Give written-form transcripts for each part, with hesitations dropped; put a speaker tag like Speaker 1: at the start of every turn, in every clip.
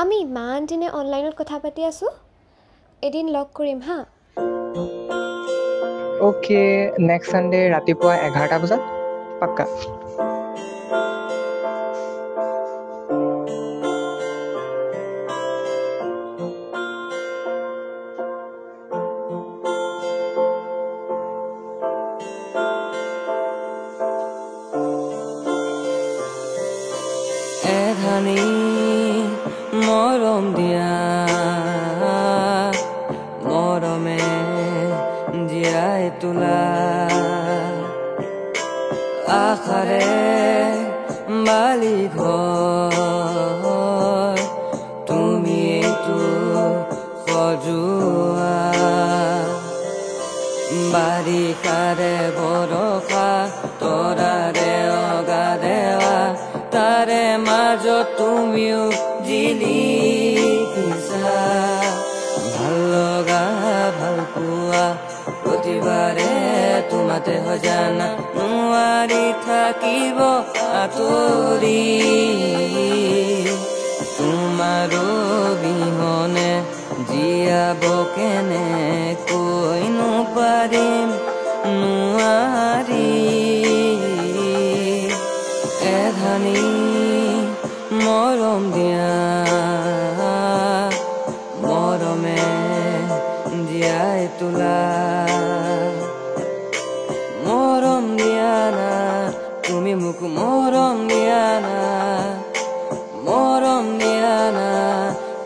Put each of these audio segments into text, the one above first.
Speaker 1: আমি ইমান দিনে অনলাইনত কথা পাতি আছোঁ এদিন লগ কৰিম হা
Speaker 2: ওকে নেক্সট সানডে ৰাতিপুৱা 11টা বজাত পাক্কা
Speaker 3: এধানি মৰম দিয়া মৰমে জীয়াই তোলা আশাৰে বালি ঘৰ তুমি এইটো সজোৱা বাৰিষাৰে বৰষা তৰাৰে অগা দেৱা তাৰে মাজত তুমিও জিলিকিছা ভাল লগা ভাল পোৱা প্ৰতিবাৰে তোমাতে সজানা নোৱাৰি থাকিব আঁতৰি তোমাৰো বিহনে জীয়াব কেনেকৈ পাৰিম নোৱাৰি এধানি মৰম দিয়া মৰমে জীয়াই তোলা মৰম দিয়া না তুমি মোক মৰম দিয়া না মৰম দিয়া না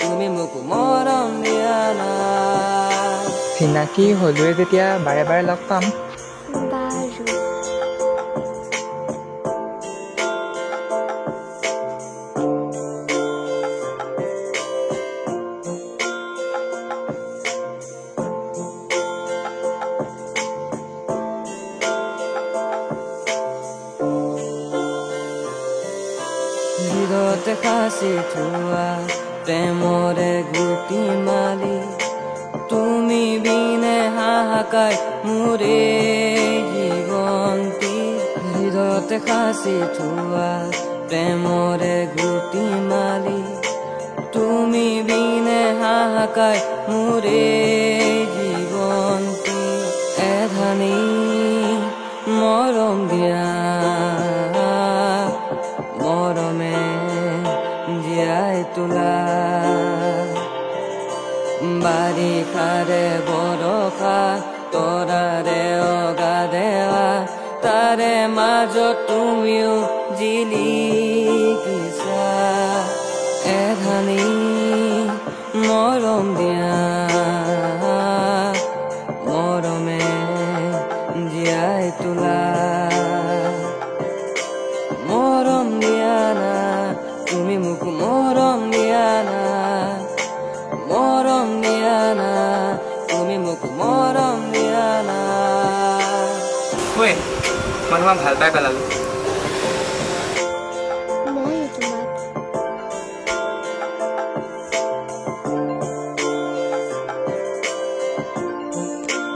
Speaker 3: তুমি মোক মৰম দিয়া না
Speaker 2: চিনাকি হলোৱে যেতিয়া বাৰে বাৰে লগ পাম
Speaker 1: বাৰু
Speaker 3: হৃদয়তে সাঁচি থোৱা প্ৰেমৰে গুটি মালি তুমি বিনে হাহাকাৰ মোৰে জীৱন্তী হৃদয়তে সাঁচি থোৱা প্ৰেমৰে গুটি মালি তুমি বিনে হাহাকাৰ মোৰে জীৱন্তী এধানি মৰম দিয়া মৰমে জীয়াই তোলা বাৰিষাৰে বৰষা তৰাৰে অগা দেৱা তাৰে মাজত তুমিও জিলিকিছা এধানি মৰম দিয়া মৰমে জীয়াই তোলা মৰম দিয়া না তুমি মোক মৰম দিয়া না মৰম দিয়া না তুমি মোক মৰম দিয়া না
Speaker 2: ঐ মই তোমাক ভাল পাই পেলালো